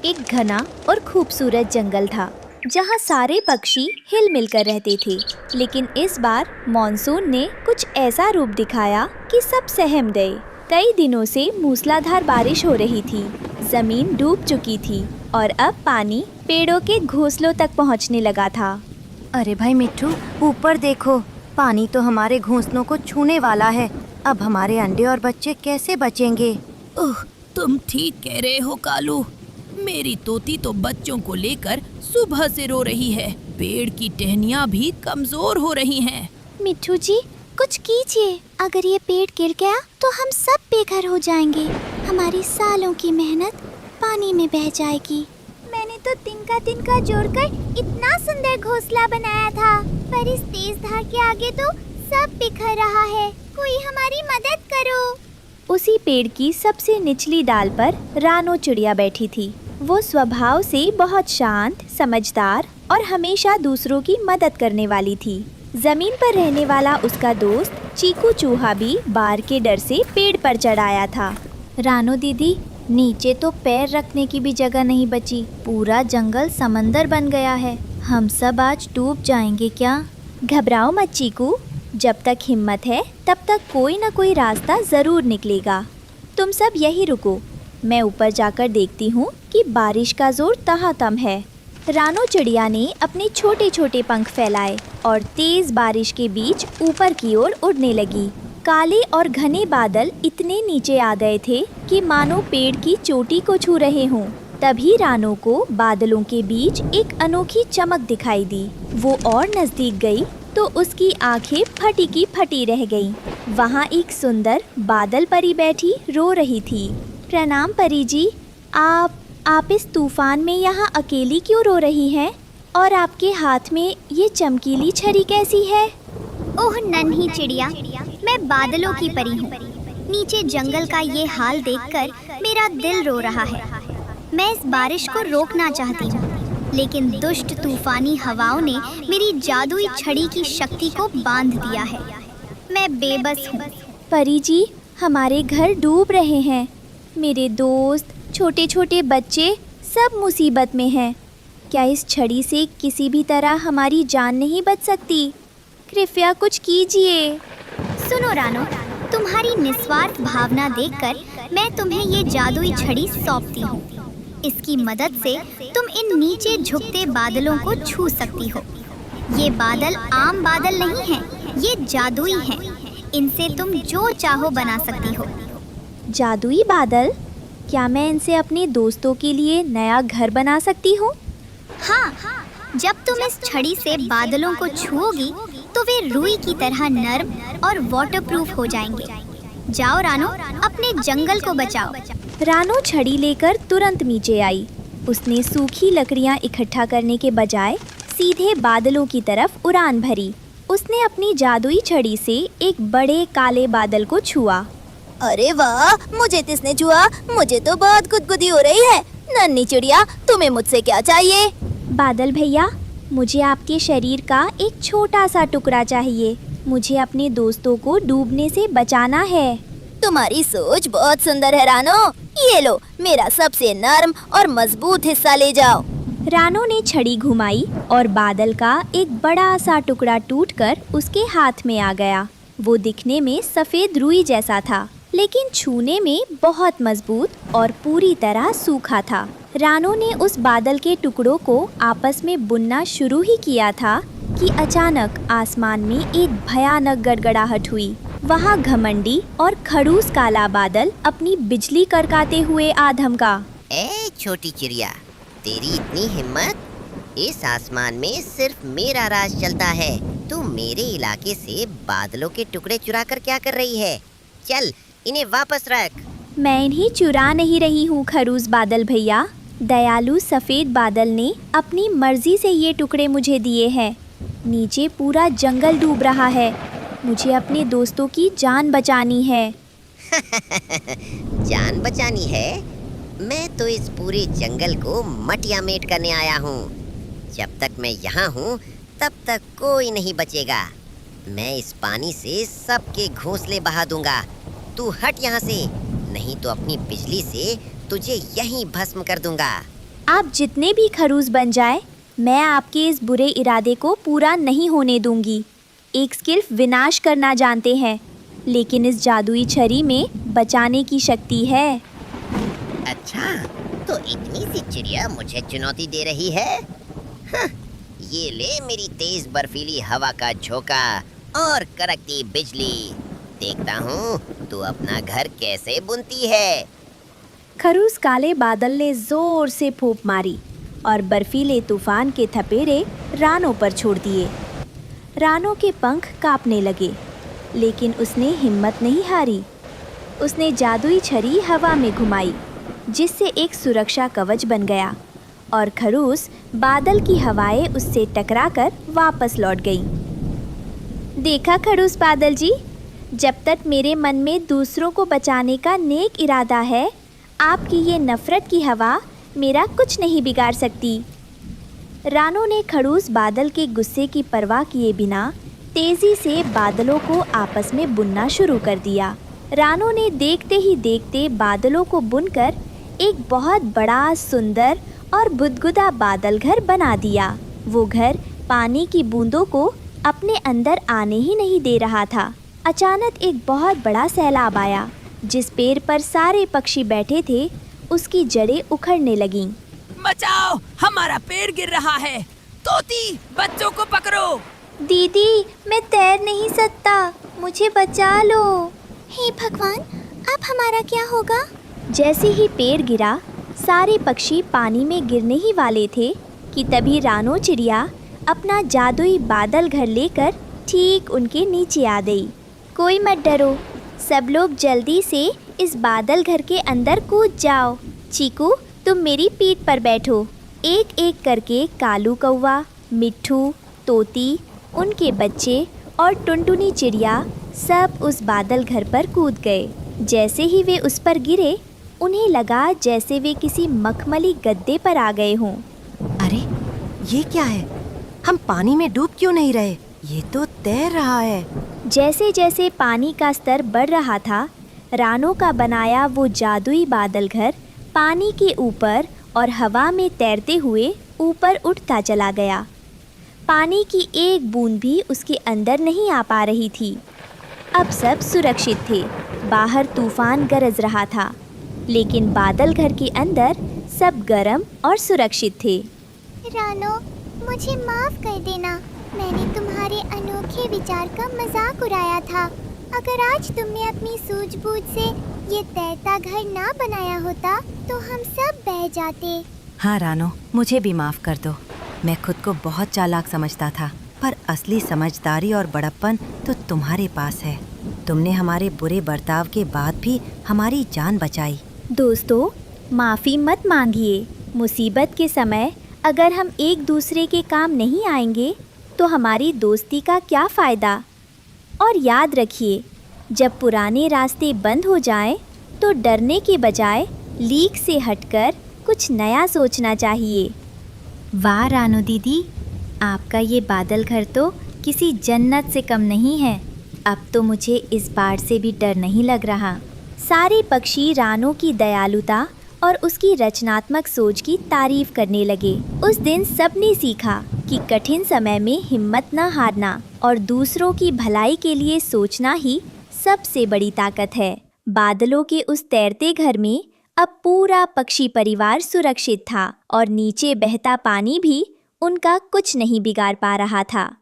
एक घना और खूबसूरत जंगल था जहाँ सारे पक्षी हिल मिल कर रहते थे। लेकिन इस बार मॉनसून ने कुछ ऐसा रूप दिखाया कि सब सहम गए। कई दिनों से मूसलाधार बारिश हो रही थी, जमीन डूब चुकी थी और अब पानी पेड़ों के घोंसलों तक पहुँचने लगा था। अरे भाई मिट्ठू, ऊपर देखो, पानी तो हमारे घोंसलों को छूने वाला है। अब हमारे अंडे और बच्चे कैसे बचेंगे? ओह, तुम ठीक कह रहे हो कालू। मेरी तोती तो बच्चों को लेकर सुबह से रो रही है। पेड़ की टहनियाँ भी कमजोर हो रही हैं। मिट्ठू जी, कुछ कीजिए। अगर ये पेड़ गिर गया तो हम सब बेघर हो जाएंगे। हमारी सालों की मेहनत पानी में बह जाएगी। मैंने तो तिनका तिनका जोड़कर इतना सुंदर घोंसला बनाया था, पर इस तेज धार के आगे तो सब बिखर रहा है। कोई हमारी मदद करो। उसी पेड़ की सबसे निचली डाल पर रानो चिड़िया बैठी थी। वो स्वभाव से बहुत शांत, समझदार और हमेशा दूसरों की मदद करने वाली थी। जमीन पर रहने वाला उसका दोस्त चीकू चूहा भी बार के डर से पेड़ पर चढ़ आया था। रानो दीदी, नीचे तो पैर रखने की भी जगह नहीं बची। पूरा जंगल समंदर बन गया है। हम सब आज डूब जाएंगे क्या? घबराओ मत चीकू, जब तक हिम्मत है तब तक कोई ना कोई रास्ता जरूर निकलेगा। तुम सब यही रुको, मैं ऊपर जाकर देखती हूँ कि बारिश का जोर तहातम है। रानो चिड़िया ने अपने छोटे छोटे पंख फैलाए और तेज बारिश के बीच ऊपर की ओर उड़ने लगी। काले और घने बादल इतने नीचे आ गए थे कि मानो पेड़ की चोटी को छू रहे हों। तभी रानो को बादलों के बीच एक अनोखी चमक दिखाई दी। वो और नजदीक गई तो उसकी आंखें फटी की फटी रह गईं। वहाँ एक सुंदर बादल परी बैठी रो रही थी। प्रणाम परी जी, आप इस तूफान में यहाँ अकेली क्यों रो रही हैं? और आपके हाथ में ये चमकीली छड़ी कैसी है? ओह नन्ही चिड़िया, मैं बादलों की परी हूँ। नीचे जंगल का ये हाल देखकर मेरा दिल रो रहा है। मैं इस बारिश को रोकना चाहती हूँ, लेकिन दुष्ट तूफानी हवाओं ने मेरी जादुई छड़ी की शक्ति को बांध दिया है। मैं बेबस हूँ। परी जी, हमारे घर डूब रहे हैं। मेरे दोस्त, छोटे छोटे बच्चे सब मुसीबत में हैं। क्या इस छड़ी से किसी भी तरह हमारी जान नहीं बच सकती? कृपया कुछ कीजिए। सुनो रानो, तुम्हारी निस्वार्थ भावना देखकर मैं तुम्हें ये जादुई छड़ी सौंपती हूँ। इसकी मदद से तुम इन नीचे झुकते बादलों को छू सकती हो। ये बादल आम बादल नहीं हैं, ये जादुई हैं। इनसे तुम जो चाहो बना सकती हो। जादुई बादल? क्या मैं इनसे अपने दोस्तों के लिए नया घर बना सकती हूँ? हाँ, जब तुम इस छड़ी से बादलों को छुओगी तो वे रुई की तरह नर्म और वाटरप्रूफ हो जाएंगे। जाओ रानो, अपने जंगल को बचाओ। रानो छड़ी लेकर तुरंत नीचे आई। उसने सूखी लकड़ियाँ इकट्ठा करने के बजाय सीधे बादलों की तरफ उड़ान भरी। उसने अपनी जादुई छड़ी से एक बड़े काले बादल को छुआ। अरे वाह, मुझे किसने छुआ? मुझे तो बहुत गुदगुदी हो रही है। नन्ही चिड़िया, तुम्हें मुझसे क्या चाहिए? बादल भैया, मुझे आपके शरीर का एक छोटा सा टुकड़ा चाहिए। मुझे अपने दोस्तों को डूबने से बचाना है। तुम्हारी सोच बहुत सुंदर है रानो। ये लो, मेरा सबसे नर्म और मजबूत हिस्सा ले जाओ। रानो ने छड़ी घुमाई और बादल का एक बड़ा सा टुकड़ा टूटकर उसके हाथ में आ गया। वो दिखने में सफेद रुई जैसा था, लेकिन छूने में बहुत मजबूत और पूरी तरह सूखा था। रानो ने उस बादल के टुकड़ों को आपस में बुनना शुरू ही किया था कि अचानक आसमान में एक भयानक गड़गड़ाहट हुई। वहाँ घमंडी और खड़ूस काला बादल अपनी बिजली करकाते हुए आ धमका। ए छोटी चिड़िया, तेरी इतनी हिम्मत? इस आसमान में सिर्फ मेरा राज चलता है। तू मेरे इलाके से बादलों के टुकड़े चुरा कर क्या कर रही है? चल, इन्हें वापस रख। मैं इन्हें चुरा नहीं रही हूँ खड़ूस बादल भैया। दयालु सफेद बादल ने अपनी मर्जी से ये टुकड़े मुझे दिए हैं। नीचे पूरा जंगल डूब रहा है। मुझे अपने दोस्तों की जान बचानी है। जान बचानी है? मैं तो इस पूरे जंगल को मटियामेट करने आया हूँ। जब तक मैं यहाँ हूँ तब तक कोई नहीं बचेगा। मैं इस पानी से सबके घोंसले बहा दूंगा। तू हट यहाँ से, नहीं तो अपनी बिजली से तुझे यहीं भस्म कर दूंगा। आप जितने भी खरूस बन जाए, मैं आपके इस बुरे इरादे को पूरा नहीं होने दूंगी। एक सिर्फ विनाश करना जानते हैं, लेकिन इस जादुई छड़ी में बचाने की शक्ति है। अच्छा, तो इतनी सी चिड़िया मुझे चुनौती दे रही है? हाँ, ये ले मेरी तेज बर्फीली हवा का झोंका और कड़कती बिजली। देखता हूँ तू अपना घर कैसे बुनती है। खरूस काले बादल ने जोर से फूंक मारी और बर्फीले तूफान के थपेड़े रानो पर छोड़ दिए। रानो के पंख कांपने लगे, लेकिन उसने हिम्मत नहीं हारी। उसने जादुई छड़ी हवा में घुमाई, जिससे एक सुरक्षा कवच बन गया और खरूस बादल की हवाएं उससे टकराकर वापस लौट गईं। देखा खरूस बादल जी, जब तक मेरे मन में दूसरों को बचाने का नेक इरादा है, आपकी ये नफरत की हवा मेरा कुछ नहीं बिगाड़ सकती। रानो ने खड़ूस बादल के गुस्से की परवाह किए बिना तेजी से बादलों को आपस में बुनना शुरू कर दिया। रानो ने देखते ही देखते बादलों को बुनकर एक बहुत बड़ा, सुंदर और बुदबुदा बादल घर बना दिया। वो घर पानी की बूंदों को अपने अंदर आने ही नहीं दे रहा था। अचानक एक बहुत बड़ा सैलाब आया। जिस पेड़ पर सारे पक्षी बैठे थे, उसकी जड़ें उखड़ने लगीं। बचाओ, हमारा पेड़ गिर रहा है। तोती, बच्चों को पकड़ो। दीदी, मैं तैर नहीं सकता, मुझे बचा लो। हे भगवान, अब हमारा क्या होगा? जैसे ही पेड़ गिरा, सारे पक्षी पानी में गिरने ही वाले थे कि तभी रानो चिड़िया अपना जादुई बादल घर लेकर ठीक उनके नीचे आ गई। कोई मत डरो, सब लोग जल्दी से इस बादल घर के अंदर कूद जाओ। चीकू, तुम मेरी पीठ पर बैठो। एक एक करके कालू कौवा, मिट्ठू, तोती, उनके बच्चे और टुनटुनी चिड़िया सब उस बादल घर पर कूद गए। जैसे ही वे उस पर गिरे, उन्हें लगा जैसे वे किसी मखमली गद्दे पर आ गए हों। अरे, ये क्या है? हम पानी में डूब क्यों नहीं रहे? ये तो तैर रहा है। जैसे जैसे पानी का स्तर बढ़ रहा था, रानो का बनाया वो जादुई बादल घर पानी के ऊपर और हवा में तैरते हुए ऊपर उठता चला गया। पानी की एक बूंद भी उसके अंदर नहीं आ पा रही थी। अब सब सुरक्षित थे। बाहर तूफान गरज रहा था, लेकिन बादल घर के अंदर सब गर्म और सुरक्षित थे। रानो, मुझे माफ कर देना। मैंने तुम्हारे अनोखे विचार का मजाक उड़ाया था। अगर आज तुमने अपनी सूझबूझ से ये तैरता घर ना बनाया होता, तो हम सब बह जाते। हाँ रानो, मुझे भी माफ कर दो। मैं खुद को बहुत चालाक समझता था, पर असली समझदारी और बड़प्पन तो तुम्हारे पास है। तुमने हमारे बुरे बर्ताव के बाद भी हमारी जान बचाई। दोस्तों, माफ़ी मत मांगिए। मुसीबत के समय अगर हम एक दूसरे के काम नहीं आएंगे, तो हमारी दोस्ती का क्या फ़ायदा। और याद रखिए, जब पुराने रास्ते बंद हो जाएं, तो डरने के बजाय लीक से हटकर कुछ नया सोचना चाहिए। वाह रानो दीदी, आपका ये बादल घर तो किसी जन्नत से कम नहीं है। अब तो मुझे इस बाढ़ से भी डर नहीं लग रहा। सारे पक्षी रानो की दयालुता और उसकी रचनात्मक सोच की तारीफ करने लगे। उस दिन सबने सीखा कि कठिन समय में हिम्मत न हारना और दूसरों की भलाई के लिए सोचना ही सबसे बड़ी ताकत है। बादलों के उस तैरते घर में अब पूरा पक्षी परिवार सुरक्षित था और नीचे बहता पानी भी उनका कुछ नहीं बिगाड़ पा रहा था।